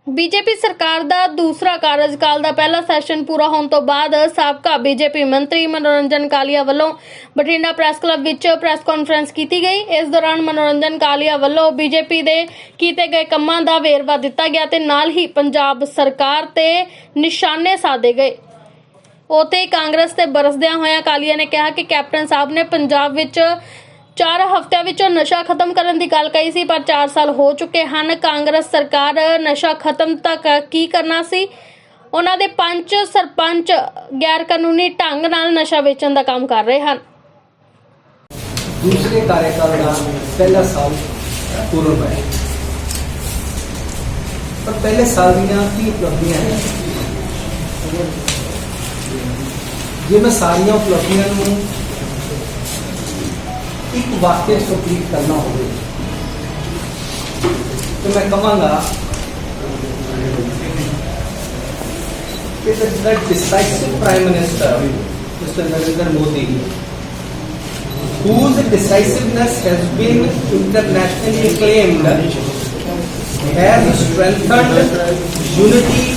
BJP सरकार ਦਾ ਦੂਸਰਾ ਕਾਰਜਕਾਲ ਦਾ ਪਹਿਲਾ ਸੈਸ਼ਨ ਪੂਰਾ ਹੋਣ ਤੋਂ ਬਾਅਦ ਸਾਬਕਾ ਬੀਜੇਪੀ ਮੰਤਰੀ ਮਨੋਰੰਜਨ ਕਾਲੀਆ ਵੱਲੋਂ ਬਠਿੰਡਾ ਪ੍ਰੈਸ ਕਲੱਬ ਵਿੱਚ ਪ੍ਰੈਸ ਕਾਨਫਰੰਸ ਕੀਤੀ ਗਈ। ਇਸ ਦੌਰਾਨ ਮਨੋਰੰਜਨ ਕਾਲੀਆ ਵੱਲੋਂ ਬੀਜੇਪੀ ਦੇ ਕੀਤੇ ਗਏ ਕੰਮਾਂ ਦਾ ਵੇਰਵਾ ਦਿੱਤਾ ਗਿਆ ਤੇ ਨਾਲ ਹੀ ਪੰਜਾਬ ਸਰਕਾਰ ਤੇ ਨਿਸ਼ਾਨੇ ਸਾਧੇ ਗਏ। ਉੱਥੇ ਕਾਂਗਰਸ ਤੇ ਬਰਸਦਿਆਂ ਹੋਇਆਂ ਕਾਲੀਆ ਨੇ ਕਿਹਾ ਕਿ ਕੈਪਟਨ ਸਾਹਿਬ ਨੇ ਪੰਜਾਬ ਵਿੱਚ 4 ਹਫ਼ਤਿਆਂ ਵਿੱਚ ਨਸ਼ਾ ਖਤਮ ਕਰਨ ਦੀ ਗੱਲ ਕਹੀ ਸੀ, ਪਰ 4 ਸਾਲ ਹੋ ਚੁੱਕੇ ਹਨ। ਕਾਂਗਰਸ ਸਰਕਾਰ ਨਸ਼ਾ ਖਤਮ ਤੱਕ ਕੀ ਕਰਨਾ ਸੀ। ਉਹਨਾਂ ਦੇ ਪੰਚ ਸਰਪੰਚ ਗੈਰ ਕਾਨੂੰਨੀ ਢੰਗ ਨਾਲ ਨਸ਼ਾ ਵੇਚਣ ਦਾ ਕੰਮ ਕਰ ਰਹੇ ਹਨ। दूसरे कार्यकाल का पहला साल पूरा होया, पर पहले साल दी की उपलब्धियां हैं। जे मैं सारिया उपलब्धियां नूं एक वाक्य कंप्लीट करना हो तो मैं कहांगा कि the decisive Prime Minister Mr. Narendra Modi, whose decisiveness has been internationally acclaimed, has strengthened unity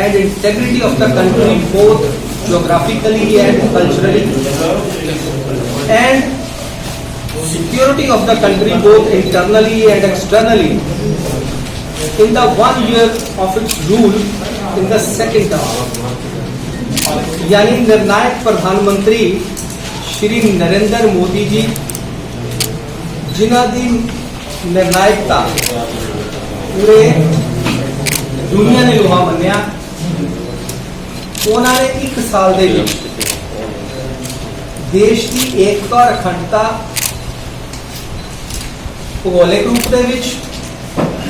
and integrity of the country both geographically and culturally, and security of the country both internally and externally in the 1 year of its rule in the second term। यानी निर्णायक प्रधानमंत्री श्री नरेंद्र मोदी जी, जिन्हां दी निर्णायकता पूरे दुनिया ने लोहा मन्निया, उन्होंने 1 साल दे विच देश की एकता और अखंडता भूगोलिक रूप दे विच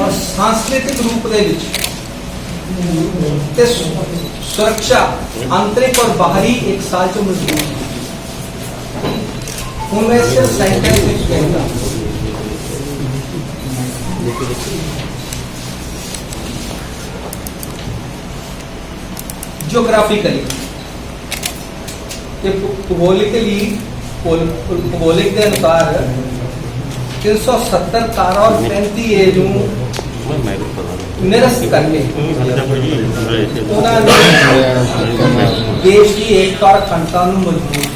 और सांस्कृतिक रूप दे विच ते सुरक्षा आंतरिक और बाहरी 1 साल च मजबूत हूँ। मैं सिर्फ सेंटेंस में कहूँगा, जियोग्राफिकली भूगोलिक के अनुसार 370 तारा और 35 एज निरस्त करके उन्होंने देश की एकता और अखंडता मजबूत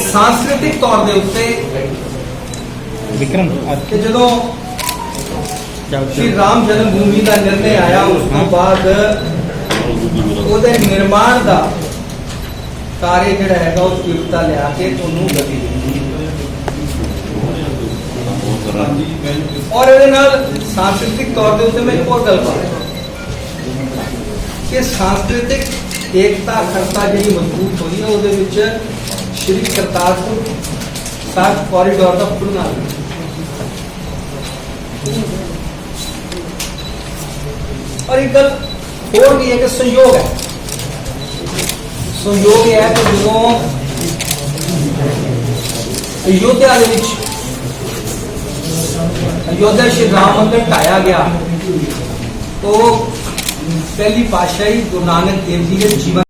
सांस्कृतिक तौर के उत्ते जो श्री राम जन्मभूमि का निर्णय आया, उसके बाद उहदे निर्माण का कार्य जिहड़ा है उस तीव्रता लिया के उन्होंने गति दी और इहदे नाल सांस्कृतिक तौर के उत्ते मैं एक और गल करूं कि सांस्कृतिक एकता अखंडता जी मजबूत हुई है, उहदे विच श्री करतारपुर साहिब कॉरीडोर का खुलना और एक गल होर भी है कि सहयोग है। सहयोग है कि जो अयोध्या अयोध्या श्री राम मंदिर ढाया गया तो पहली पातशाही गुरु नानक देव जी के जीवन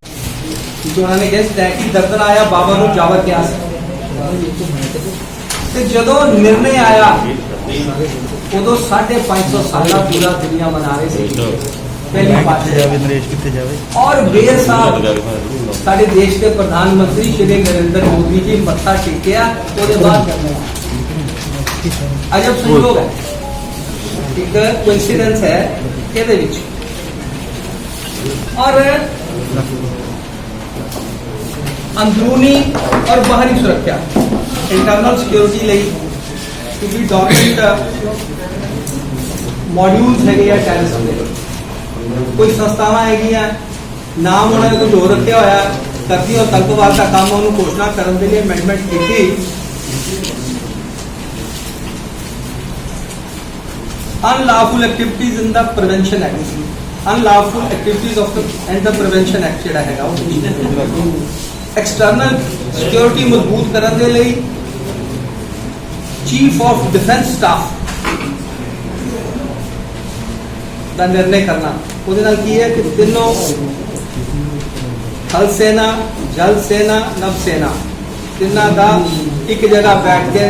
जो उन्होंने कहा तैकी दर्दन आया बाबा नूं जावर क्या जो निर्णय आया उदो 550 साल पूरा दुनिया मना रहे थे पहली पातशाही और बेर साहब साडे देश के प्रधानमंत्री श्री नरेंद्र मोदी जी मत्था टेकिया उसके बाद अजब संयोग है, एक कोइंसिडेंस है ਇਹਦੇ ਵਿੱਚ और अंदरूनी और बाहरी सुरक्षा इंटरनल सिक्योरिटी ਲਈ क्योंकि डॉक्यूमेंट मॉड्यूल्स है टेररिज्म के कोई संस्थावां है नाम उन्होंने कुछ हो रखा होया करती और आतंकवाद का काम उन्होंने घोषणा करने के लिए अमेंडमेंट की unlawful activities in the prevention act, unlawful activities of and the prevention act जिहड़ा हैगा एक्सटर्नल सिक्योरिटी मजबूत करने के लिए चीफ ऑफ डिफेंस स्टाफ का निर्णय करना। उसदे नाल की है कि तीनों थल सेना, जल सेना, नभ सेना तिना का एक जगह बैठ के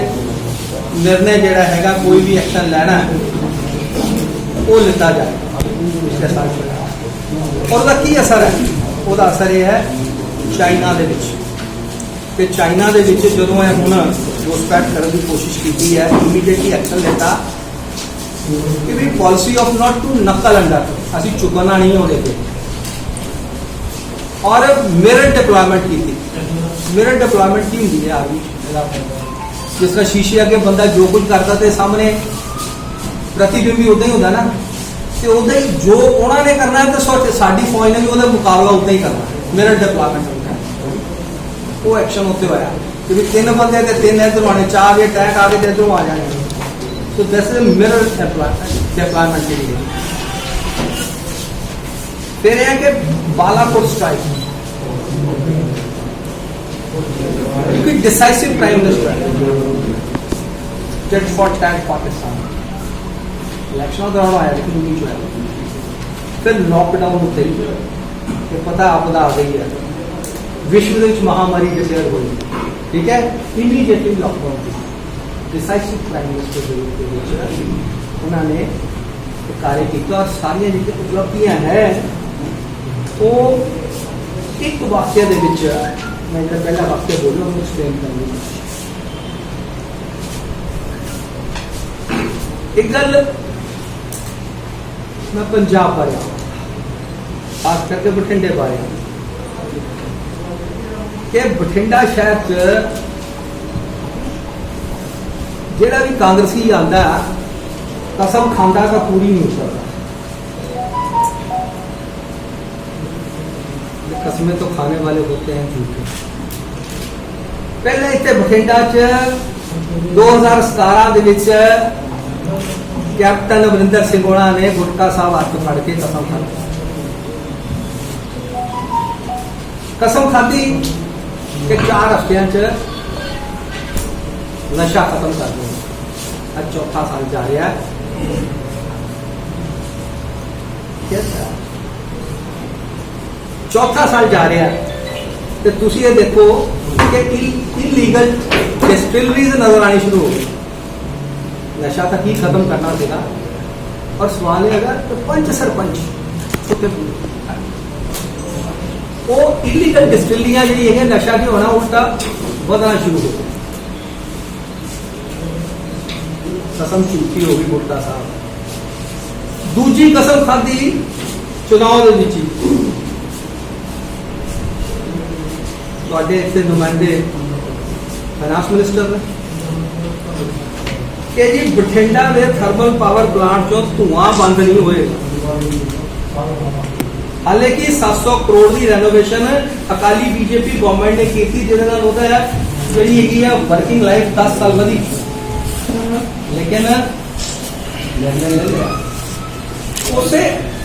निर्णय जिहड़ा हैगा कोई भी एक्शन लेना है वो लिता जाए पिछले साल चला और उसका की असर है ਉਹਦਾ असर यह है चाइना ਦੇ ਵਿੱਚ ਤੇ ਚਾਈਨਾ ਦੇ ਵਿੱਚ ਜਦੋਂ ਇਹ ਹੁਣ ਰੋਸਪੈਕਟ ਕਰਨ ਦੀ ਕੋਸ਼ਿਸ਼ ਕੀਤੀ ਹੈ ਇਮੀਡੀਏਟਲੀ ਐਕਸ਼ਨ ਲੈਤਾ ਕਿ ਵੀ ਪਾਲਿਸੀ ਆਫ ਨਾਟ ਟੂ ਨਕਲ ਅੰਡਰ ਅਸੀਂ ਚੁੱਕਣਾ ਨਹੀਂ ਉਹਦੇ ਤੇ और मिरर डिप्लॉयमेंट की थी मिरर डिप्लॉयमेंट की होंगी है आदमी जिस तरह शीशे अगे बंदा जो कुछ करता तो सामने प्रतिबिंब भी उदा ही होता ना तो उदा ही जो उन्होंने करना है तो साड़ी फौज ने भी वो मुकाबला उदा ही करना मिरर डिप्लॉयमेंट होता है वो एक्शन होते हुआ क्योंकि 3 बंदे थे 3 इधर आने 4 ये टैक आ गए इधरों आ जाने तो जैसे मिरर डिप्लॉयमेंट के लिए फिर है कि बालाकोट स्ट्राइक क्योंकि डिसाइसिव टाइम जज फॉर टैग पाकिस्तान इलेक्शन दौरान आया लेकिन नहीं जो है फिर लॉकडाउन होते ही पता आपदा आ गई है विश्व महामारी डिक्लेयर हुई ठीक है इमीडिएटली लॉकडाउन की डिसाइसिव प्राइम मिनिस्टर उन्होंने कार्य किया और सारिया जी उपलब्धियां है तो एक वाक्य मैं जो पहला वाक्य बोलूँ एक्सप्लेन करूँगा एक गल मैं पंजाब बारे खास करके बठिंडे बारे कि बठिंडा शहर च जेड़ा भी कांग्रेसी आता कसम खांदा का पूरी नहीं हो सकता कसमें तो खाने वाले होते हैं झूठे पहले इतने बठिंडा च 2017 कैप्टन अमरिंदर सिंह होना ने गुटका साहब हाथ फड़ के कसम खाधी कि 4 हफ्तियां च नशा खत्म कर दो आज चौथा साल जा रहा है चौथा साल जा रहा है तो तुसी ये देखो कि इलीगल डिस्टिलरीज नजर आनी शुरू हो गई नशा तक ही खत्म करना सीगा और सवाल है अगर तो पंच सरपंच वो इलीगल डिस्टिलरियां जी है नशा की होना उल्टा बढ़ना शुरू हो गया कसम झूठी हो गई गुटका साहब दूजी कसम खाधी चुनाव इतने नुमाइंदे फाइनांस मिनिस्टर ने कि जी बठिंडा में थर्मल पावर प्लांट चो धुआं बंद नहीं होएगा हालांकि 700 करोड़ की रेनोवेशन अकाली बीजेपी गवर्नमेंट ने की थी जिहदे नाल ओहदा जिहड़ी हैगी है वर्किंग लाइफ 10 साल वधी लेकिन निर्णय ले लिया उसे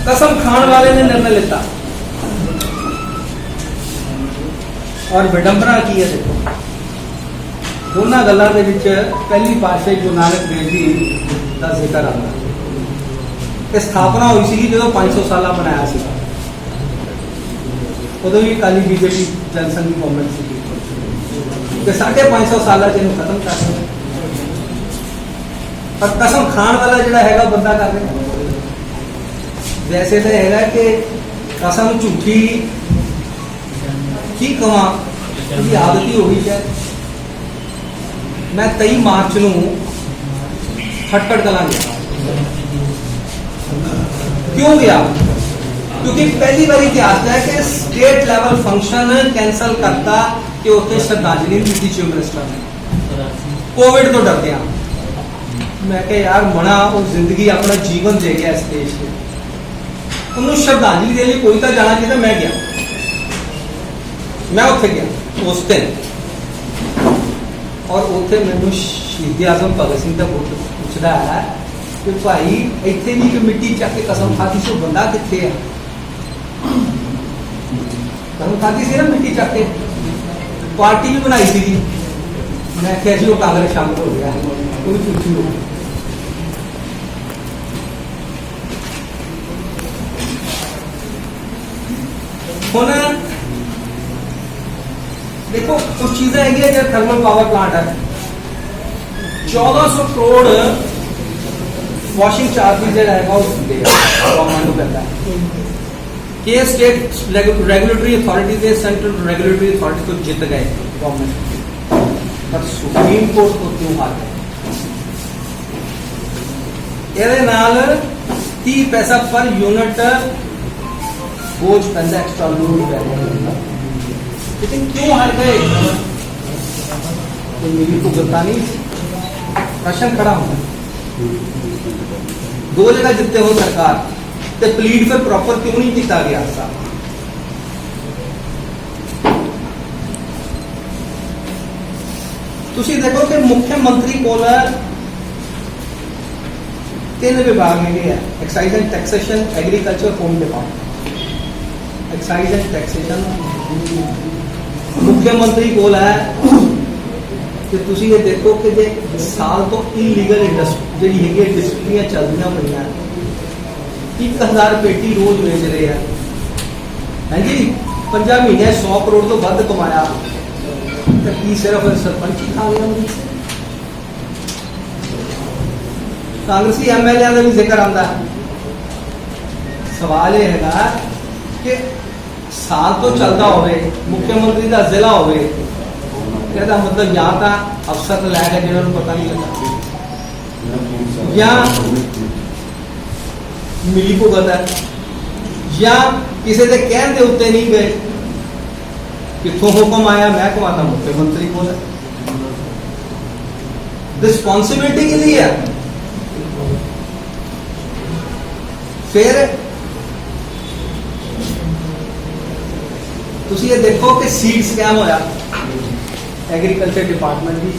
कसम खान वाले ने निर्णय लेता और विडंबना की है देखो दोनों गलों के पहली पातशाही गुरु नानक देव जी का जिक्र आता स्थापना हुई सी जो 500 साल बनाया उदों भी अकाली बीजेपी जनसंघ की गवर्नमेंट सी 550 साल खत्म कर पर कसम खान वाला जोड़ा है बंदा कर रहे वैसे तो है कि कसम झूठी की कवा आदत ही हो गई शायद मैं 23 मार्च को खटखट कलां गया क्यों गया क्योंकि पहली बार इतिहास है कि स्टेट लेवल फंक्शन कैंसल करता कि उत्थे श्रद्धांजलि दी थी चीफ मिनिस्टर ने कोविड तो डरते हैं मैं क्या यार मना वो जिंदगी अपना जीवन दे गया इस देश में उन्होंने श्रद्धांजलि के लिए कोई तो जाना चाहिए मैं गया मैं उत्थे गया उस दिन और उत्थे मैनू शहीद आजम भगत सिंह का पूछता है कि भाई इतने भी कि मिट्टी चक के कसम खाती से बंदा कितने है कसम खाती सी ना मिट्टी चक के पार्टी भी बनाई थी मैं क्या जी वो कांग्रेस शामिल हो गया कोई पूछी हो होना देखो कुछ चीजें है जो थर्मल पावर प्लांट है 1400 करोड़ ਵਾਸ਼ਿੰਗ ਚਾਰजेस ਜਿਹੜਾ ਹੈਗਾ ਉਹ ਦਿੰਦੇ ਆ ਗਵਰਨਮੈਂਟ ਨੂੰ ਪੈਂਦਾ ਹੈ ਕਿ ਸਟੇਟ ਰੈਗੂਲੇਟਰੀ ਅਥਾਰਟੀ ਦੇ ਸੈਂਟਰਲ ਰੈਗੂਲੇਟਰੀ ਅਥਾਰਟੀ ਤੋਂ ਜਿੱਤ ਗਏ ਗਵਰਨਮੈਂਟ ਪਰ ਸੁਪਰੀਮ ਕੋਰਟ ਤੋਂ ਕਿਉਂ ਹਾਰ ਗਏ ਇਹਦੇ ਨਾਲ 30 ਪੈਸਾ ਪਰ ਯੂਨਿਟ बोझ पैसा एक्स्ट्रा लोड पै रहा लेकिन क्यों हार गए तो मेरी तो गलता नहीं प्रश्न खड़ा होता 2 जगह जितते हो सरकार तो प्लीड फिर प्रॉपर क्यों नहीं किया गया साहब तुसी देखो कि मुख्यमंत्री कोल 3 विभाग है excise and taxation agriculture home department excise and taxation मुख्यमंत्री कोल है कि तुसी ये देखो कि जे साल तो इलीगल इंडस्ट्री जी है डिस्ट्रिक्टियां चलदियां पईयां 1000 पेटी रोज बेच रहे हैं हैं जी 5 महीने 100 करोड़ तो वध कमाया तो की सिर्फ सरपंच ही खा गया कांग्रेसी MLA का भी जिक्र आता है सवाल यह है कि साल तो चलता होवे मुख्यमंत्री का जिला होवे कहता मतलब या तो अफसर लैके जिन्होंने पता नहीं लगा या मिली भुगत है या किसी के कहने के उत्ते नहीं गए कितों हुक्म आया मैं कहता मुख्यमंत्री को रिस्पॉन्सिबिलिटी के लिए है फिर तुसी ये देखो कि सीड स्कैम होया एग्रीकल्चर डिपार्टमेंट की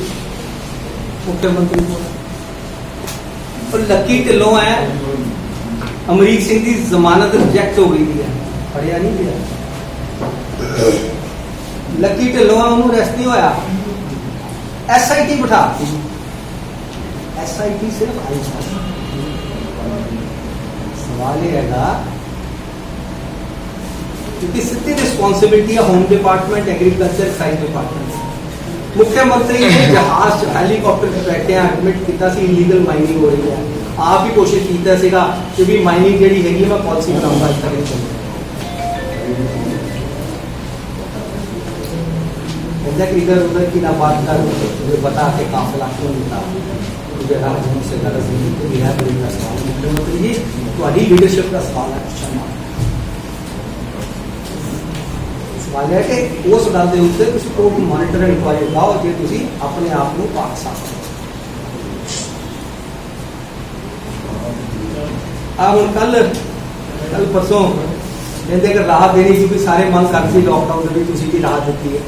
मुख्यमंत्री को और लक्की ढिल्लों है अमरीक सिंह की जमानत रिजेक्ट हो गई है पढ़िया नहीं गया लक्की ढिल्लों उन्होंने अरेस्ट नहीं होया SIT बिठा SIT सिर्फ आई सवाल ये है क्योंकि सीधी रिस्पॉन्सिबिलिटी है home department agriculture excise department मुख्यमंत्री ने जहाज हेलीकॉप्टर पे बैठे हैं एडमिट किया सी इलीगल माइनिंग हो रही है आप ही कोशिश कीता सीगा कि भी माइनिंग जेडी हैगी मैं पॉलिसी बनाऊंगा इस तरह से इधर उधर की ना बात कर मुझे बता के काफिला क्यों मिलता मुझे राज्यों से गलत नहीं है मुख्यमंत्री जी तुम्हारी लीडरशिप का सवाल है सवाल है कि उस गल के उत्ते तुसीं कोर्ट मॉनिटर इंक्वायरी लाओ जे तुसीं अपने आप को पाक सकते हुण कल परसों कहते कि राहत देनी सी भी सारे मंग करती लॉकडाउन की तुसीं भी राहत दी है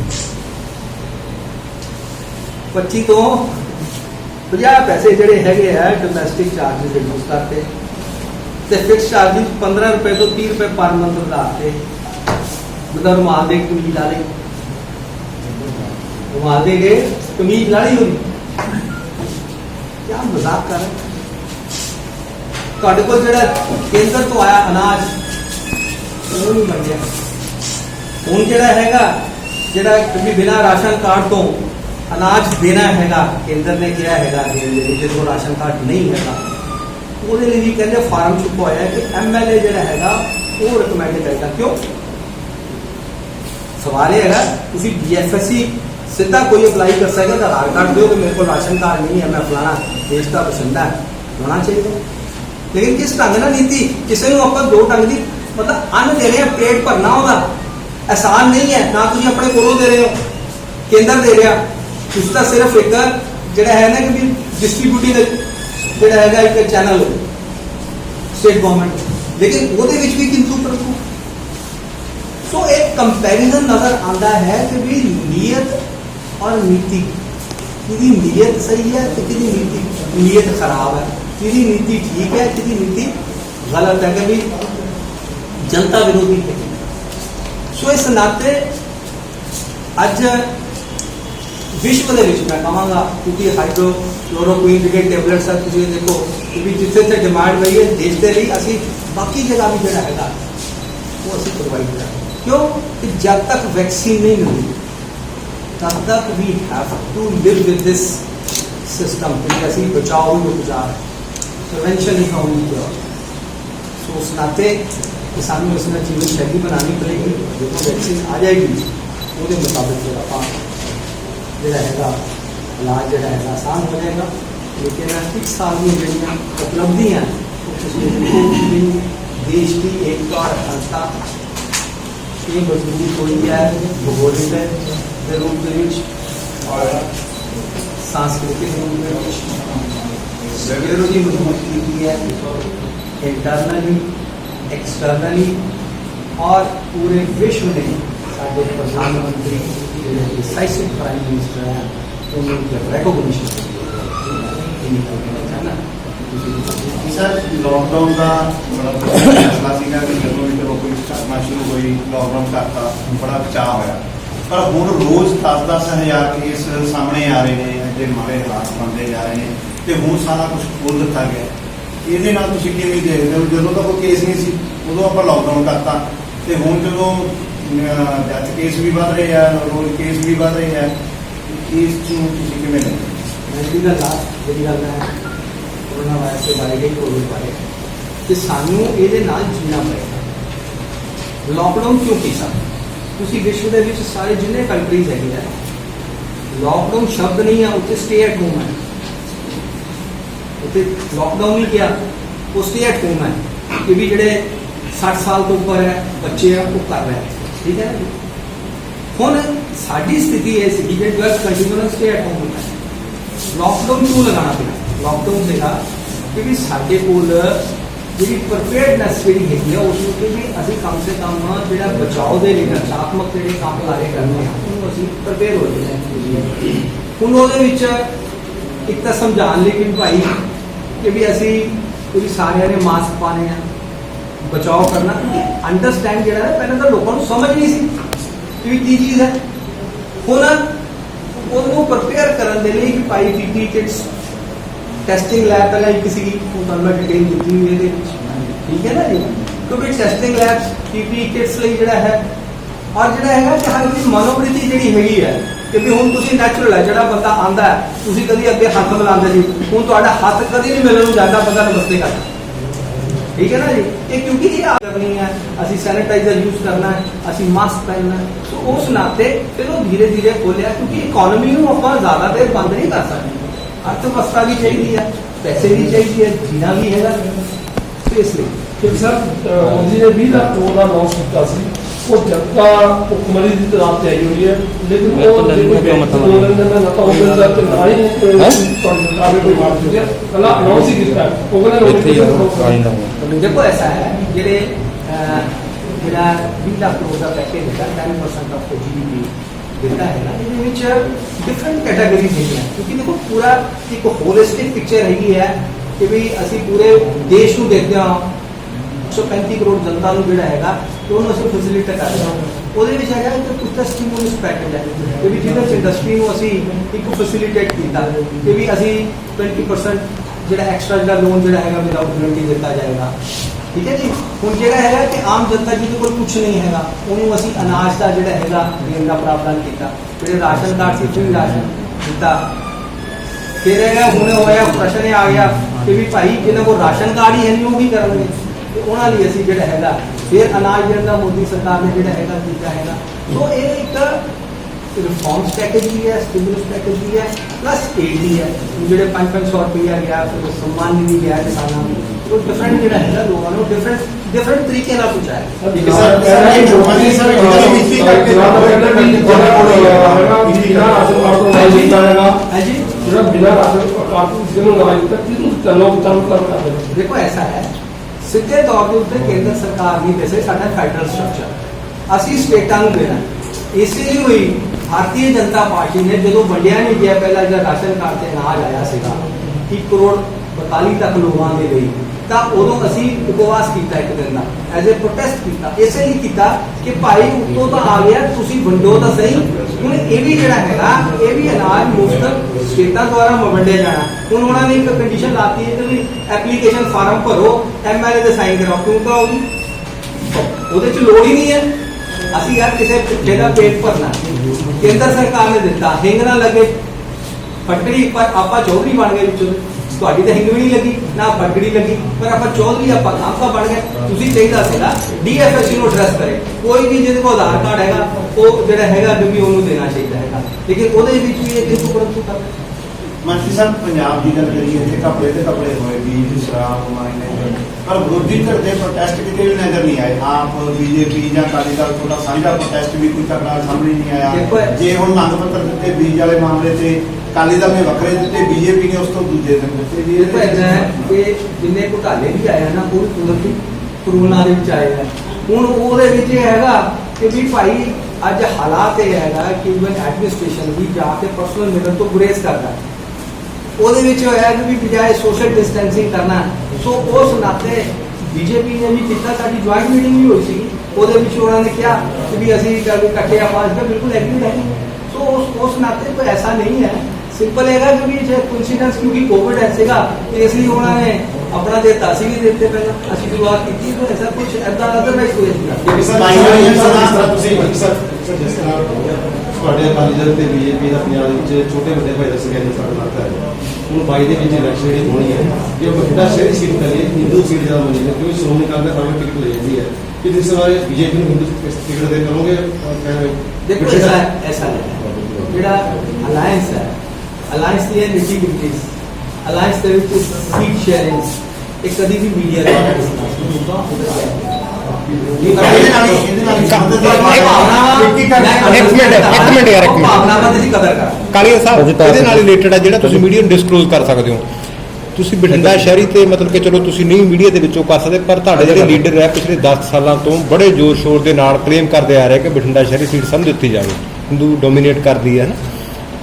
25 तो 50 पैसे जोड़े है डोमैसटिक चार्जिज रिड्यूस करते फिक्स चार्जिज 15 रुपए तो 30 रुपए पर मंथ बढ़ाते मतलब रुमाल दे कमीज ला ली रुमाल दे गए कमीज ला ली होगी क्या मजाक कर रहे को जो केंद्र तो आया अनाज वो नहीं बन गया हूँ जो है जो बिना राशन कार्ड तो अनाज देना है केंद्र ने किया है जो राशन कार्ड नहीं है वो भी कहते फार्म चुका होया कि MLA जो है वो रिकमेंड करेगा क्यों सवाल यह है तुम DFSC सीधा कोई अप्लाई कर सकता तो आधार कार्ड दो कि मेरे को राशन कार्ड नहीं है मैं फलाना देश का बसिंदा होना चाहिए लेकिन किस ढंग ना नीति किसी को आप 2 ढंग की मतलब अन्न दे रहे हैं पेट भरना होगा आसान नहीं है ना तुम अपने कोलों दे रहे हो केंद्र दे रहा उसका सिर्फ एक जोड़ा है ना कि डिस्ट्रीब्यूटिंग जोड़ा है एक चैनल स्टेट गवर्नमेंट लेकिन वो भी किंतु परंतु तो एक कंपैरिजन नजर आता है कि भी नीयत और नीति किसी नीयत सही है तो किसी नीयत खराब है किसी नीति ठीक है किसी नीति गलत है कि भी जनता विरोधी है सो इस नाते अज विश्व के मैं कहांगा क्योंकि हाइड्रोक्लोरोक्वीन के टैबलेट्स है तुम देखो कि जिथे से डिमांड पई है देश के लिए असी बाकी जगह भी जोड़ा है वो असी प्रोवाइड करें क्यों कि जब तक वैक्सीन नहीं मिलती तब तक we have to live with this system कि असी बचाओ उपचार prevention is only cure. So उस नाते कि सानू इसमें जीवन शैली बनानी पड़ेगी, जो वैक्सीन आ जाएगी वो मुताबिक जो आप जोड़ा इलाज जोड़ा है आसान हो जाएगा। लेकिन इस साल में जो उपलब्धियाँ देश की एकता और अखंडता ये मजबूत हुई है भूगोलिक के रूप में और सांस्कृतिक रूप में की मजबूत की है, इंटरनली एक्सटर्नली, और पूरे विश्व ने साढ़े प्रधानमंत्री डिसाइसिव प्राइम मिनिस्टर हैं उनके रिकॉग्निशन सर लॉकडाउन का बड़ा फैसला सीगा कि ਜਦੋਂ ਵੀ ਚਲੋ ਕੋਈ ਕਰਨਾ ਸ਼ੁਰੂ ਹੋਈ ਲੌਕਡਾਊਨ ਕਰਤਾ ਬੜਾ ਬਚਾਅ ਹੋਇਆ, ਪਰ ਹੁਣ ਰੋਜ਼ 10-10 ਹਜ਼ਾਰ ਕੇਸ ਸਾਹਮਣੇ ਆ ਰਹੇ ਨੇ, ਐਡੇ ਮਾੜੇ ਹਾਲਾਤ ਬਣਦੇ ਜਾ ਰਹੇ ਨੇ ਤੇ ਹੁਣ ਸਾਰਾ ਕੁਝ ਖੋਲ ਦਿੱਤਾ ਗਿਆ। ਇਹਦੇ ਨਾਲ ਤੁਸੀਂ ਕਿਵੇਂ ਦੇਖਦੇ ਹੋ? ਜਦੋਂ ਤਾਂ ਕੋਈ ਕੇਸ ਨਹੀਂ ਸੀ ਉਦੋਂ ਆਪਾਂ ਲੌਕਡਾਊਨ ਕਰਤਾ ਤੇ ਹੁਣ ਜਦੋਂ ਡੈਥ ਕੇਸ ਵੀ ਵੱਧ ਰਹੇ ਆ, ਰੋਜ਼ ਕੇਸ ਵੀ ਵੱਧ ਰਹੇ ਆ, ਇਸ ਨੂੰ ਤੁਸੀਂ ਕਿਵੇਂ ਦੇਖਦੇ ਹੋ? मेरी लास्ट जी गल है कोरोना वायरस के बारे में कोविड बारे कि सानू ये जीना पड़ेगा। लॉकडाउन क्यों किया? तुसी विश्व के सारे जिन्ने कंट्रीज है लॉकडाउन शब्द नहीं है, उत्ते स्टे एट होम है, उत्ते लॉकडाउन नहीं किया, वो स्टे एट होम है कि भी जोड़े 60 साल तो ऊपर है बच्चे हैं वो कर रहे हैं, ठीक है ना। हुण साडी स्थिति ये सी कि 12 कंटिन्यूअस स्टे एट होम है। लॉकडाउन क्यों लगाना पिया? लॉकडाउन सीगा क्योंकि साडे कोल जी प्रिपेयर्डनैस जी है उसके भी अभी कम से कम जो बचाव के लिए रक्षात्मक जो काम कार्य करते हैं उन्होंने अभी प्रिपेयर हो जाए हैं। हूँ वो एक तो समझाने लिए कि भाई कि भी असी पूरी सारे ने मास्क पाने हैं, बचाव करना, अंडरस्टैंड जो है पहले तो लोगों को समझ नहीं सी कि की चीज़ है। हूँ ਉਹਨੂੰ ਪ੍ਰਪੇਅਰ ਕਰਨ ਦੇ ਲਈ ਕਿ ਭਾਈ ਪੀਪੀ ਕਿਟਸ ਟੈਸਟਿੰਗ ਲੈਬ ਪਹਿਲਾਂ ਹੀ ਕਿਸੇ ਦੀ ਮੈਂ ਡਿਟੇਲ ਦਿੱਤੀ ਹੋਈ ਇਹਦੇ ਵਿੱਚ, ਠੀਕ ਹੈ ਨਾ ਜੀ। ਕਿਉਂਕਿ ਟੈਸਟਿੰਗ ਲੈਬਸ ਪੀਪੀ ਕਿਟਸ ਲਈ ਜਿਹੜਾ ਹੈ ਔਰ ਜਿਹੜਾ ਹੈਗਾ ਕਿ ਹਰ ਕੋਈ ਮਨੋਵ੍ਰਿਤੀ ਜਿਹੜੀ ਹੈਗੀ ਹੈ ਕਿ ਵੀ ਹੁਣ ਤੁਸੀਂ ਨੈਚੁਰਲ ਹੈ ਜਿਹੜਾ ਬੰਦਾ ਆਂਦਾ ਹੈ ਤੁਸੀਂ ਕਦੀ ਅੱਗੇ ਹੱਥ ਮਿਲਾਉਂਦੇ ਸੀ, ਹੁਣ ਤੁਹਾਡਾ ਹੱਥ ਕਦੀ ਨਹੀਂ ਮਿਲਣ ਨੂੰ ਜਾਂਦਾ, ਬੰਦਾ ਨਮਸਤੇ ਕਰਦਾ, ठीक है ना जी। ये क्योंकि ये करनी है, असी सैनिटाइजर यूज करना है, असी मास्क पहनना है, तो उस नाते फिर वो धीरे धीरे खोलिया क्योंकि इकोनॉमी को आप ज्यादा देर बंद नहीं कर सकते, अर्थव्यवस्था भी चाहिए, पैसे भी चाहिए, जीना भी है, तो इसलिए सर मोदी ने 20 लाख करोड़ का लॉन्च किया सी, वो जनता भुखमरी की तरफ से आई हुई है, लेकिन वो देखो ऐसा है जेडे 20 लाख करोड़ का पैकेज है 10% ऑफ GDP देता है ना, ये डिफरेंट कैटेगरीज है क्योंकि देखो पूरा एक होलिस्टिक पिक्चर हैगी है कि भाई असी पूरे देश को देखते हैं 135 करोड़ जनता जोड़ा है तो उन्होंने फैसिलिटेट कर रहे हैं वो कुछ तो स्टिमुलस पैकेज है कि भी जिस इंडस्ट्री को असी एक फैसिलिटेट किया कि भी असी 20% जो एक्स्ट्रा जो लोन जो है विदाउट गारंटी दिता जाएगा, ठीक है जी। हूँ जो है कि आम जनता जिसके को कुछ नहीं है उन्होंने असी अनाज का जोड़ा है देने का प्रावधान किया, जो राशन कार्ड से फ्री राशन दिता। फिर है हूँ होया प्रश्न आ गया कि भी भाई जिन्होंने को राशन कार्ड ही है नहीं वो भी करेंगे, तो उन्होंने असी जो है फिर अनाज देने मोदी सरकार ने जो है तो ये एक रिफॉर्म्स पैकेज भी है, स्टिमुलस पैकेज भी है, प्लस एड भी है जो 500 रुपया गया, फिर सम्मान निधि गया किसानों को, तो डिफरेंट जो है लोगों ने डिफरेंट तरीके ना पूछा है। देखो ऐसा है सीधे तौर पर उत्ते केंद्र सरकार नहीं दे सकती, साडा फेडरल स्ट्रक्चर असी स्टेटां नूं देना, इसलिए हुई भारतीय जनता पार्टी ने जो वंडिया नहीं गया पहला जो राशन कार्ड से अनाज आया सीगा 1 करोड़ 42 तक लोगों के लिए, तो उदों असी उपवास किया एक दिन का एज ए प्रोटेस्ट किया, इसलिए किया कि भाई उत्तों तो आ गया तुसी वंडो तो सही, हूँ ये भी जोड़ा है ये भी अनाज मुफ्त स्टेटा द्वारा वंडिया जाना। हूँ उन्होंने एक कंडीशन लाती है कि एप्लीकेशन फार्म भरो MLA के साइन कराओ, क्यों कराओगी वो लोड़ ही नहीं है। असी यार किसी पिछले का पेट भरना केंद्र सरकार ने दिता, हिंग ना लगे फटकड़ी पर आप चौधरी बन गए ਤੁਹਾਡੀ ਤਾਂ ਹਿੰਗ ਵੀ ਨਹੀਂ ਲੱਗੀ ਨਾ ਪਗੜੀ ਲੱਗੀ, ਪਰ ਆਪਾਂ ਚੌਧਰੀ ਆਪਾਂ ਖਾਪਾ ਬਣ ਗਏ। ਤੁਸੀਂ ਚਾਹੀਦਾ ਸੀਗਾ DFSC ਨੂੰ ਐਡਰੈਸ ਕਰੇ, ਕੋਈ ਵੀ ਜਿਹਦੇ ਕੋਲ ਆਧਾਰ ਕਾਰਡ ਹੈਗਾ ਉਹ ਜਿਹੜਾ ਹੈਗਾ ਵੀ ਉਹਨੂੰ ਦੇਣਾ ਚਾਹੀਦਾ ਹੈਗਾ, ਲੇਕਿਨ ਉਹਦੇ ਵਿੱਚ ਵੀ ਇਹ ਕਿੰਤੂ ਪਰੰਤੂ ਕਰ ਮੰਤਰੀ ਸਾਹਿਬ ਪੰਜਾਬ ਦੀ ਗੱਲ ਕਰੀਏ ਇੱਥੇ ਕੱਪੜੇ ਤੇ ਕੱਪੜੇ ਹੋਏ ਬੀਜ ਸ਼ਰਾਬ ਮਾਇਨੇ, ਪਰ ਵਿਰੋਧੀ ਧਿਰ ਦੇ ਪ੍ਰੋਟੈਸਟ ਕਿਤੇ ਵੀ ਨਜ਼ਰ ਨਹੀਂ ਆਏ। ਆਪ BJP ਜਾਂ ਅਕਾਲੀ ਦਲ ਤੁਹਾਡਾ ਸਾਂਝਾ ਪ੍ਰੋਟੈਸਟ ਵੀ ਕੋਈ ਤਕੜਾ ਸਾਹਮਣੇ ਨਹੀਂ ਆਇਆ। ਜੇ ਹੁਣ ਮੰਗ ਪੱਤਰ ਦਿੱਤੇ ਬੀਜ ਵਾਲੇ ਮਾਮਲੇ ਤੇ ਅਕਾਲੀ ਦਲ ਨੇ ਵੱਖਰੇ ਦਿੱਤੇ, BJP ਨੇ ਉਸ ਤੋਂ ਦੂਜੇ ਦਿਨ ਦਿੱਤੇ ਜੀ। ਇਹ ਤਾਂ ਹੈ ਕਿ ਜਿੰਨੇ ਘੁਟਾਲੇ ਵੀ ਆਏ ਨਾ ਉਹ ਕੁਦਰਤੀ ਕਰੋਨਾ ਦੇ ਵਿੱਚ ਆਏ ਆ। ਹੁਣ ਉਹਦੇ ਵਿੱਚ ਇਹ ਹੈਗਾ ਕਿ ਵੀ ਭਾਈ ਅੱਜ ਹਾਲਾਤ ਇਹ ਹੈਗਾ ਕਿ ਇਵਨ ਐਡਮਿਨਿਸਟ੍ਰੇਸ਼ਨ ਵੀ ਜਾ ਕੇ ਪਰਸਨਲ ਮਿਲਣ ਤੋਂ ਗੁਰੇਜ਼ ਕਰਦਾ। ਉਹਦੇ ਵਿੱਚ ਹੋਇਆ ਕਿ ਵੀ ਬਜਾਏ ਸੋਸ਼ਲ ਡਿਸਟੈਂਸਿੰਗ ਕਰਨਾ, ਸੋ ਉਸ ਨਾਤੇ BJP ਨੇ ਵੀ ਕੀਤਾ। ਸਾਡੀ ਜੁਆਇੰਟ ਮੀਟਿੰਗ ਵੀ ਹੋਈ ਸੀ, ਉਹਦੇ ਵਿੱਚ ਉਹਨਾਂ ਨੇ ਕਿਹਾ ਕਿ ਵੀ ਅਸੀਂ ਇਕੱਠੇ ਆਵਾਜ਼ ਦਾ ਬਿਲਕੁਲ ਐਗਰੀ ਹੈ। ਸੋ ਉਸ ਨਾਤੇ ਕੋਈ ਐਸਾ ਨਹੀਂ ਹੈ, ਸਿੰਪਲ ਹੈਗਾ ਕਿਉਂਕਿ ਜੇ ਕੋਇਨਸੀਡੈਂਸ ਕਿਉਂਕਿ ਕੋਵਿਡ ਹੈ ਸੀਗਾ ਤੇ ਇਸ ਲਈ ਉਹਨਾਂ ਨੇ ਆਪਣਾ ਦਿੱਤਾ ਸੀ ਵੀ ਦਿੱਤੇ ਪਹਿਲਾਂ ਅਸੀਂ ਸ਼ੁਰੂਆਤ ਕੀਤੀ, ਤਾਂ ਐਸਾ ਕੁਝ ਐਦਾਂ ਅਦਰਵਾਈਜ਼ ਕੋਈ ਤੁਹਾਡੇ ਅਕਾਲੀ ਦਲ ਤੇ BJP ਦਾ ਪੰਜਾਬ ਦੇ ਵਿੱਚ ਛੋਟੇ ਵੱਡੇ ਭਾਈ ਦੱਸ ਗਿਆ ਜੀ ਸਾਡਾ ਲੱਗਦਾ ਹੈ ਹੁਣ 22 ਦੇ ਵਿੱਚ ਇਲੈਕਸ਼ਨ ਜਿਹੜੀ ਹੋਣੀ ਹੈ ਜੇ ਉਹ ਬਠਿੰਡਾ ਸ਼ਹਿਰੀ ਸੀਟ ਕਰੀਏ ਹਿੰਦੂ ਸੀਟ ਜ਼ਿਆਦਾ ਬਣੀ ਹੈ ਕਿਉਂਕਿ ਸ਼੍ਰੋਮਣੀ ਅਕਾਲੀ ਦਲ ਭਾਵੇਂ ਟਿਕਟ ਲੈ ਜਾਂਦੀ ਹੈ ਕਿ ਇਸ ਵਾਰ BJP ਨੂੰ ਹਿੰਦੂ ਟਿਕਟ ਦੇ ਕਰੋਗੇ। ਦੇਖੋ ਐਸਾ ਨਹੀਂ ਜਿਹੜਾ ਅਲਾਇੰਸ ਹੈ, ਅਲਾਇੰਸ ਦੀ ਨਿਟੀਗ੍ਰਿਟੀਜ਼, ਅਲਾਇੰਸ ਦੇ ਵਿੱਚ ਸੀਟ ਸ਼ੇਅਰਿੰਗ ਇਹ ਕਦੀ ਵੀ ਮੀਡੀਆ ਦੁਆਰਾ ਡਿਸਕਸ ਨਹੀਂ ਹੁੰਦਾ। ਕਾਲੀਆ ਸਾਹਿਬ ਇਹਦੇ ਨਾਲ ਰਿਲੇਟਡ ਹੈ ਜਿਹੜਾ ਤੁਸੀਂ ਮੀਡੀਆ ਨੂੰ ਡਿਸਕਲੋਜ਼ ਕਰ ਸਕਦੇ ਹੋ। ਤੁਸੀਂ ਬਠਿੰਡਾ ਸ਼ਹਿਰੀ ਤੇ ਮਤਲਬ ਕਿ ਚਲੋ ਤੁਸੀਂ ਨਹੀਂ ਮੀਡੀਆ ਦੇ ਵਿੱਚੋਂ ਕਰ ਸਕਦੇ, ਪਰ ਤੁਹਾਡੇ ਜਿਹੜੇ ਲੀਡਰ ਹੈ ਪਿਛਲੇ 10 ਸਾਲਾਂ ਤੋਂ ਬੜੇ ਜ਼ੋਰ ਸ਼ੋਰ ਦੇ ਨਾਲ ਕਲੇਮ ਕਰਦੇ ਆ ਰਹੇ ਕਿ ਬਠਿੰਡਾ ਸ਼ਹਿਰੀ ਸੀਟ ਸਮਝ ਦਿੱਤੀ ਜਾਵੇ, ਹਿੰਦੂ ਡੋਮੀਨੇਟ ਕਰਦੀ ਹੈ ਨਾ।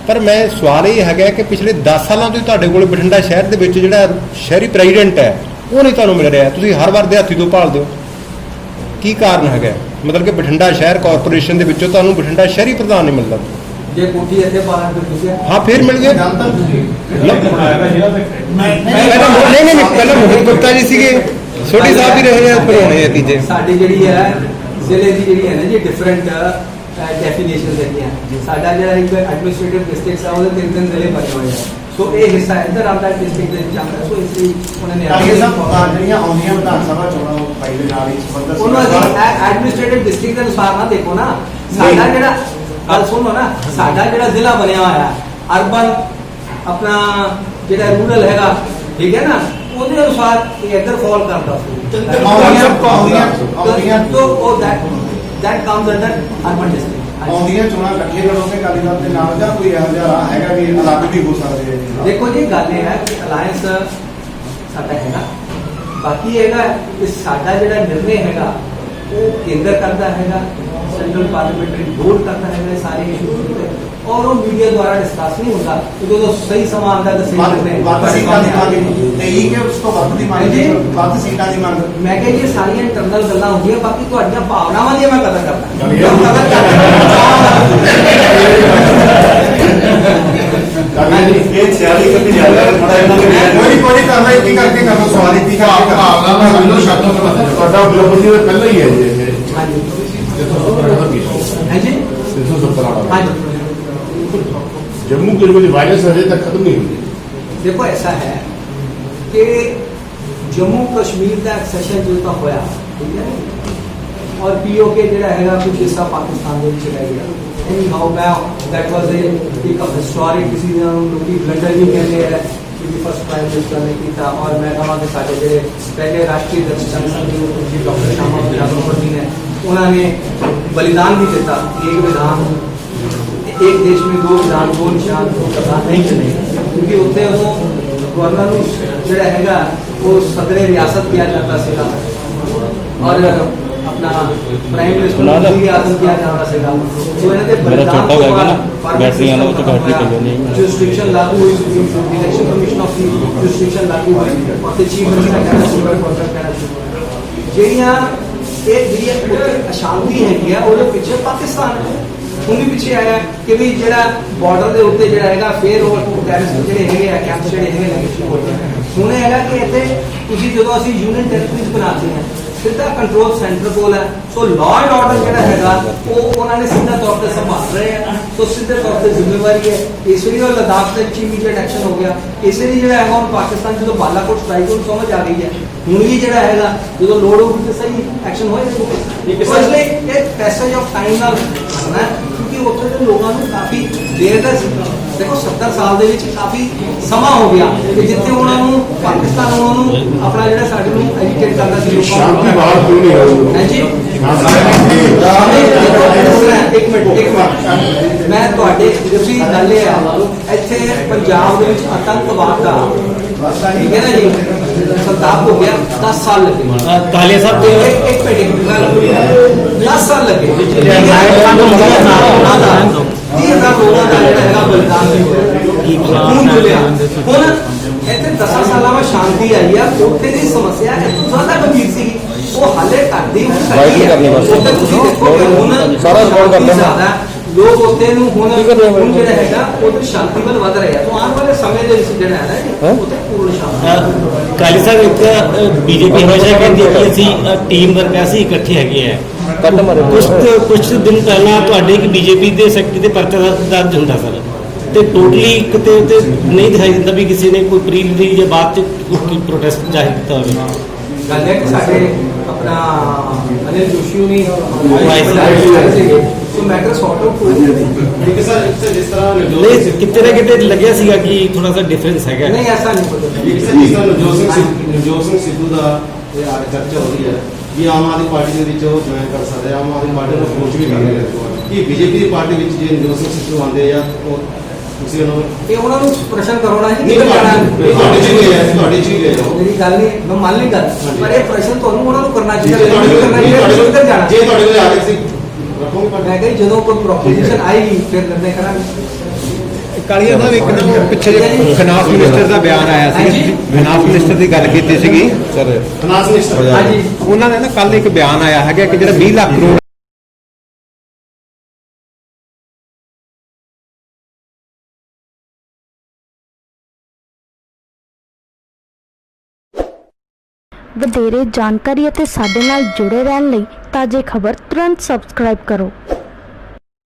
ਪਰ ਮੈਂ ਸਵਾਲ ਇਹ ਹੈਗਾ ਕਿ ਪਿਛਲੇ 10 ਸਾਲਾਂ ਤੋਂ ਤੁਹਾਡੇ ਕੋਲ ਬਠਿੰਡਾ ਸ਼ਹਿਰ ਦੇ ਵਿੱਚ ਜਿਹੜਾ ਸ਼ਹਿਰੀ ਪ੍ਰੈਜ਼ੀਡੈਂਟ ਹੈ ਉਹ ਨਹੀਂ ਤੁਹਾਨੂੰ ਮਿਲ ਰਿਹਾ, ਤੁਸੀਂ ਹਰ ਵਾਰ ਦਿਹਾਤੀ ਤੋਂ ਭਾਲਦੇ ਹੋ, ਕੀ ਕਾਰਨ ਹੈਗਾ? ਮਤਲਬ ਕਿ ਬਠਿੰਡਾ ਸ਼ਹਿਰ ਕਾਰਪੋਰੇਸ਼ਨ ਦੇ ਵਿੱਚੋਂ ਤੁਹਾਨੂੰ ਬਠਿੰਡਾ ਸ਼ਹਿਰੀ ਪ੍ਰਧਾਨ ਨਹੀਂ ਮਿਲਦਾ। ਜੇ ਕੋਠੀ ਇੱਥੇ ਬਾਹਰ ਤੋਂ ਹਾਂ ਫਿਰ ਮਿਲ ਗਏ। ਨਹੀਂ ਪਹਿਲਾਂ ਮੋਹਿਤ ਗੁਪਤਾ ਜੀ ਸੀਗੇ, ਸੋਢੀ ਸਾਹਿਬ ਵੀ ਰਹੇ ਆ, ਫਿਰ ਹੋਣੇ ਆ ਤੀਜੇ। ਸਾਡੀ ਜਿਹੜੀ ਹੈ ਜ਼ਿਲ੍ਹੇ ਦੀ ਜਿਹੜੀ ਹੈ ਨਾ ਜੀ ਡਿਫਰੈਂਟ ਡੈਫੀਨੇਸ਼ਨਸ ਹੈਗੀਆਂ। ਸਾਡਾ ਜਿਹੜਾ ਇੱਕ ਐਡਮਿਨਿਸਟ੍ਰੇਟਿਵ ਡਿਸਟ੍ਰਿਕਟ ਆ ਉਹਦੇ 3 ਜ਼ਿਲ੍ਹੇ ਬਣੇ ਹੋਏ ਆ, ਸੋ ਇਹ ਹਿੱਸਾ ਇੱਧਰ ਆਉਂਦਾ ਡਿਸਟ੍ਰਿਕਟ ਦੇ ਵਿੱਚ ਆਉਂਦਾ। ਸੋ ਇਸ ਲਈ ਉਹਨਾਂ ਨੇ ਜਿਹੜੀਆਂ ਆਉਂਦੀਆਂ ਵਿਧਾਨ ਸਭਾ ਚੋਣਾਂ ਭਾਈ ਦੇ ਨਾਲ ਹੀ ਸੰਬੰਧਿਤ ਉਹਨਾਂ ਦੀ ਐਡਮਿਨਿਸਟ੍ਰੇਟਿਵ ਡਿਸਟ੍ਰਿਕਟ ਦੇ ਅਨੁਸਾਰ ਨਾ ਦੇਖੋ ਨਾ, ਸਾਡਾ ਜਿਹੜਾ ਗੱਲ ਸੁਣੋ ਨਾ, ਸਾਡਾ ਜਿਹੜਾ ਜ਼ਿਲ੍ਹਾ ਬਣਿਆ ਹੋਇਆ ਅਰਬਨ ਆਪਣਾ ਜਿਹੜਾ ਰੂਰਲ ਹੈਗਾ, ਠੀਕ ਹੈ ਨਾ, ਉਹਦੇ ਅਨੁਸਾਰ ਇਹ ਇੱਧਰ ਫਾਲ ਕਰਦਾ ਸੀ। तो that comes under urban district। ਆਉਂਦੀਆਂ ਚੋਣਾਂ ਇਕੱਠੇ ਲੜੋਗੇ ਅਕਾਲੀ ਦਲ ਦੇ ਨਾਲ ਜਾਂ ਕੋਈ ਇਹੋ ਜਿਹਾ ਰਾਹ ਹੈਗਾ ਵੀ ਅਲੱਗ ਵੀ ਹੋ ਸਕਦੇ ਆ? ਦੇਖੋ ਜੀ ਗੱਲ ਇਹ ਹੈ ਕਿ ਅਲਾਇੰਸ ਸਾਡਾ ਹੈਗਾ, ਬਾਕੀ ਹੈਗਾ ਕਿ ਸਾਡਾ ਜਿਹੜਾ ਨਿਰਣੇ ਹੈਗਾ ਉਹ ਕੇਂਦਰ ਕਰਦਾ ਹੈਗਾ, ਸੈਂਟਰਲ ਪਾਰਲੀਮੈਂਟਰੀ ਬੋਰਡ ਕਰਦਾ ਹੈਗਾ ਸਾਰੇ ਇਸ਼ੂ और वो मीडिया द्वारा डिस्कस नहीं होता, तो सही समा आता है। मैं कह ये सारी इंटरनल गल्लां होंदियां, बाकी तुहाडियां भावनावां दी मैं कदर करदा। जम्मू कश्मीर की वायरस अभी तक खत्म नहीं हुई। देखो ऐसा है कि जम्मू कश्मीर का एक्सेशन जो होया, ठीक है, और POK ਜਿਹੜਾ ਹੈਗਾ ਕੁਝ ਹਿੱਸਾ ਪਾਕਿਸਤਾਨ ਦੇ ਵਿੱਚ ਰਹਿ ਗਿਆ। ਐਨੀ ਹਾਊ दैट वाज एक हिस्टोरिक डिसीजन ਲੋਕੀ ਬਲੰਡਰ ਵੀ ਕਹਿੰਦੇ ਹੈ ਕਿ ਫਸਟ ਪ੍ਰਾਈਮ ਮਿਨਿਸਟਰ ਨੇ ਕੀਤਾ। और मैं ਕਹਾਂ ਕਿ ਸਾਡੇ ਜਿਹੜੇ ਪਹਿਲੇ ਰਾਸ਼ਟਰੀ ਜਨਰਲ ਸੰਘ ਡਾਕਟਰ ਸ਼ਾਮਾ ਪ੍ਰਸਾਦ ਜੀ ਨੇ ਉਹਨਾਂ ਨੇ बलिदान भी ਦਿੱਤਾ। एक विधान एक देश में 2 विधान 2 निशान 2 प्रधान नहीं चले, क्योंकि उत्ते वो गवर्नर जो हैगा वो सदर रियासत किया जाता सीगा और अपना प्राइम मिनिस्टर भी आसन किया जाता सीगा। तो इन्होंने बलिदान के बाद जो रिस्ट्रिक्शन लागू हुई, इलेक्शन कमीशन ऑफ जो रिस्ट्रिक्शन लागू हुई और चीफ मिनिस्टर कहना सुपर कॉन्ट्रैक्ट कहना शुरू ਜਿਹੜੀਆਂ ਇਹ ਜਿਹੜੀ ਅਸ਼ਾਂਤੀ ਹੈਗੀ ਆ ਉਹਦੇ ਪਿੱਛੇ ਪਾਕਿਸਤਾਨ ਹੈ। ਹੁਣ ਵੀ ਪਿੱਛੇ ਆਇਆ ਕਿ ਵੀ ਜਿਹੜਾ ਬਾਰਡਰ ਦੇ ਉੱਤੇ ਜਿਹੜਾ ਹੈਗਾ ਫੇਰ ਉਹ ਟੈਰਰਿਸਟ ਜਿਹੜੇ ਹੈਗੇ ਆ ਕੈਂਪ ਜਿਹੜੇ ਹੈਗੇ ਨੇ ਹੁਣ ਹੈਗਾ ਕਿ ਇੱਥੇ ਤੁਸੀਂ ਜਦੋਂ ਅਸੀਂ ਯੂਨੀਅਨ ਟੈਰੀਟਰੀਜ਼ ਬਣਾਉਂਦੇ ਹਾਂ ਸਿੱਧਾ ਕੰਟਰੋਲ ਸੈਂਟਰ ਕੋਲ ਹੈ। ਸੋ ਲਾਅ ਐਂਡ ਆਰਡਰ ਜਿਹੜਾ ਹੈਗਾ ਉਹ ਉਹਨਾਂ ਨੇ ਸਿੱਧਾ ਤੌਰ ਤੇ ਸੰਭਾਲ ਰਹੇ ਆ। ਸੋ ਸਿੱਧੇ ਤੌਰ ਤੇ ਜ਼ਿੰਮੇਵਾਰੀ ਹੈ। ਇਸ ਲਈ ਉਹ ਲਦਾਖ ਦੇ ਵਿੱਚ ਇਮੀਡੀਏਟ ਐਕਸ਼ਨ ਹੋ ਗਿਆ। ਇਸੇ ਲਈ ਜਿਹੜਾ ਹੈਗਾ ਹੁਣ ਪਾਕਿਸਤਾਨ ਜਦੋਂ ਬਾਲਾਕੋਟ ਸਟ੍ਰਾਈਕ ਨੂੰ ਸਮਝ ਆ ਗਈ ਹੈ, ਹੁਣ ਵੀ ਜਿਹੜਾ ਹੈਗਾ ਜਦੋਂ ਲੋੜ ਹੋਊਗੀ ਤੇ ਸਹੀ ਐਕਸ਼ਨ ਹੋਏਗਾ। ਇਸ ਲਈ ਇਹ ਪੈਸੇਜ ਆਫ ਟਾਈਮ ਨਾਲ ਹੋਣਾ ਹੈ, ਕਿਉਂਕਿ ਉੱਥੇ ਦੇ ਲੋਕਾਂ ਨੂੰ ਕਾਫੀ ਦੇਰ ਦਾ ਦੇਖੋ 70 ਸਾਲ ਦੇ ਵਿੱਚ ਕਾਫੀ ਸਮਾਂ ਹੋ ਗਿਆ ਕਿ ਜਿੱਥੇ ਉਹਨਾਂ ਨੂੰ ਪਾਕਿਸਤਾਨ ਉਹਨਾਂ ਨੂੰ ਆਪਣਾ ਜਿਹੜਾ ਸਾਡੇ ਨੂੰ ਐਜੀਟੇਟ ਕਰਦਾ ਸੀ ਲੋਕਾਂ ਨੂੰ। ਸ਼ਾਂਤੀ ਬਾਹਰ ਕਿਉਂ ਨਹੀਂ ਆਉਂਦੀ? ਹਾਂਜੀ ਇੱਕ ਮਿੰਟ ਮੈਂ ਤੁਹਾਡੇ ਤੁਸੀਂ ਗੱਲ ਇਹ ਆ ਇੱਥੇ ਪੰਜਾਬ ਦੇ ਵਿੱਚ ਆਤੰਕਵਾਦ ਦਾ ਠੀਕ ਹੈ ਨਾ ਜੀ ਸੰਤਾਪ ਹੋ ਗਿਆ 10 ਸਾਲ ਲੱਗੇ। ਕਾਲੀਆ ਸਾਹਿਬ ਤੇ ਇੱਕ ਮਿੰਟ ਗੱਲ 10 ਸਾਲ ਲੱਗੇ। 30,000 ਲੋਕਾਂ ਦਾ ਜਿਹੜਾ ਹੈਗਾ ਬਲੀਦਾਨ ਵੀ ਹੋਇਆ, ਖੂਨ ਡੁੱਲਿਆ। ਹੁਣ ਇੱਥੇ 10 ਸਾਲਾਂ ਬਾਅਦ ਸ਼ਾਂਤੀ ਆਈ ਆ। ਉੱਥੇ ਦੀ ਸਮੱਸਿਆ ਇਹ ਤੋਂ ਜ਼ਿਆਦਾ ਗੰਭੀਰ ਸੀ, ਉਹ ਹਾਲੇ ਕਰਦੀ ਉੱਥੇ ਤੁਸੀਂ ਦੇਖੋ ਕਿ ਹੁਣ ਸਾਰਾ ਜ਼ਿਆਦਾ ਲੋਕ ਉੱਥੇ ਨੂੰ ਹੁਣ ਜਿਹੜਾ ਹੈਗਾ ਉਹ ਸ਼ਾਂਤੀ ਵੱਲ ਵਧ ਰਹੇ ਆ। ਤਾਂ ਆਉਣ ਵਾਲੇ ਸਮੇਂ ਦੇ ਵਿੱਚ ਜਿਹੜਾ ਹੈ ਨਾ ਉੱਥੇ ਪੂਰਨ ਸ਼ਾਂਤੀ। ਕਾਲੀ ਸਾਹਿਬ ਇੱਕ ਬੀਜੇਪੀ ਹਮੇਸ਼ਾ ਕਹਿੰਦੀ ਹੈ ਕਿ ਅਸੀਂ ਟੀਮ ਵਰਕ ਹੈ, ਅਸੀਂ ਇਕੱਠੇ ਹੈਗੇ ਆ। ਕੁਝ ਦਿਨ ਪਹਿਲਾਂ ਤੁਹਾਡੇ ਇੱਕ ਬੀਜੇਪੀ ਦੇ ਸੈਕਟਰੀ ਦੇ ਪਰਚਾ ਦਰਜ ਹੁੰਦਾ ਸਰ, ਤੇ ਟੋਟਲੀ ਕਿਤੇ ਤੇ ਨਹੀਂ ਦਿਖਾਈ ਦਿੰਦਾ ਵੀ ਕਿਸੇ ਨੇ ਕੋਈ ਪ੍ਰੀ ਰਿਲੀਜ਼ ਜਾਂ ਬਾਅਦ ਚ ਕੋਈ ਪ੍ਰੋਟੈਸਟ ਜ਼ਾਹਿਰ ਕੀਤਾ ਹੋਵੇ। ਗੱਲ ਹੈ ਕਿ ਸਾਡੇ ਆਪਣਾ ਅਨਿਲ ਜੋਸ਼ੀ ਨੇ ਸੋ ਮੈਟਰ ਸੌਟ ਆਊਟ ਹੋ ਗਿਆ। ਇੱਕ ਸਰ ਜਿਸ ਤਰ੍ਹਾਂ ਨਹੀਂ ਕਿਤੇ ਨਾ ਕਿਤੇ ਲੱਗਿਆ ਸੀਗਾ ਕਿ ਥੋੜਾ ਸਾ ਡਿਫਰੈਂਸ ਹੈਗਾ। ਨਹੀਂ ਐਸਾ ਨਹੀਂ ਪਤਾ। ਜਿਸ ਤਰ੍ਹਾਂ ਨਵਜੋਤ ਸਿੰਘ ਸਿੱਧੂ ਦਾ ਇਹ ਆ ਚਰਚਾ ਹੋ ਰਹੀ ਹੈ ਕਿ ਆਮ ਆਦਮੀ ਪਾਰਟੀ ਦੇ ਵਿੱਚ ਉਹ ਜੁਆਇਨ ਕਰ ਸਕਦੇ, ਆਮ ਆਦਮੀ ਪਾਰਟੀ ਨੂੰ ਅਪਰੋਚ ਵੀ ਕਰ ਰਹੇ ਕਿ ਬੀਜੇਪੀ ਦੀ ਪਾਰਟੀ ਵਿੱਚ ਜੇ ਨਵਜੋਤ ਸਿੰਘ ਸਿੱਧੂ ਆਉਂਦੇ ਆ ਉਹ ਤੁਸੀਂ ਉਹਨਾਂ ਨੂੰ ਇਹ ਉਹਨਾਂ ਨੂੰ ਪ੍ਰਸ਼ਨ ਕਰਾਉਣਾ ਹੈ ਨਹੀਂ ਤੁਹਾਡੇ ਚ ਹੀ ਹੈ, ਤੁਹਾਡੇ ਚ ਹੀ ਹੈ। ਮੇਰੀ ਗੱਲ ਨਹੀਂ ਮੈਂ ਮੰਨ ਲਈ ਗੱਲ, ਪਰ ਇਹ ਪ੍ਰਸ਼ਨ ਤੁਹਾਨੂੰ ਉਹਨਾਂ ਨੂੰ ਕਰਨਾ ਚਾਹੀਦਾ। ਜੇ ਤੁਹਾਡੇ ਕਰਨਾ ਚਾਹੀਦਾ ਕਿੱਧਰ ਜਾਣਾ ਜੇ ਤੁਹਾਡੇ ਕੋਲ ਆ ਕੇ ਸੀ ਰੱਖੋਗੇ ਪਰ ਮੈਂ ਕਹੀ ਜਦੋਂ ਕੋਈ ਪ੍ਰੋਪੋਜੀਸ਼ਨ ਆਏਗੀ ਫਿਰ ਨਿਰਣੇ ਕਰਾਂਗੇ। ਕਾਲੀਆ ਸਾਹਿਬ ਇੱਕ ਨਾ ਪਿੱਛੇ ਜਿਹੇ ਫਾਈਨਾਂਸ ਮਿਨਿਸਟਰ ਦਾ ਬਿਆਨ ਆਇਆ ਸੀ, ਹਾਂਜੀ। ਫਾਈਨਾਂਸ ਮਿਨਿਸਟਰ ਦੀ ਗੱਲ ਕੀਤੀ ਸੀਗੀ ਸਰ, ਫਾਈਨਾਂਸ ਮਿਨਿਸਟਰ ਹਾਂਜੀ ਉਹਨਾਂ ਨੇ ਨਾ ਕੱਲ ਇੱਕ ਬਿਆਨ ਆਇਆ ਹੈਗਾ ਕਿ ਜਿਹੜਾ 20 ਲੱਖ ਕਰੋੜ ਵਧੇਰੇ ਜਾਣਕਾਰੀ ਅਤੇ ਸਾਡੇ ਨਾਲ ਜੁੜੇ ਰਹਿਣ ਲਈ ਤਾਜ਼ੇ ਖਬਰ ਤੁਰੰਤ ਸਬਸਕ੍ਰਾਈਬ ਕਰੋ।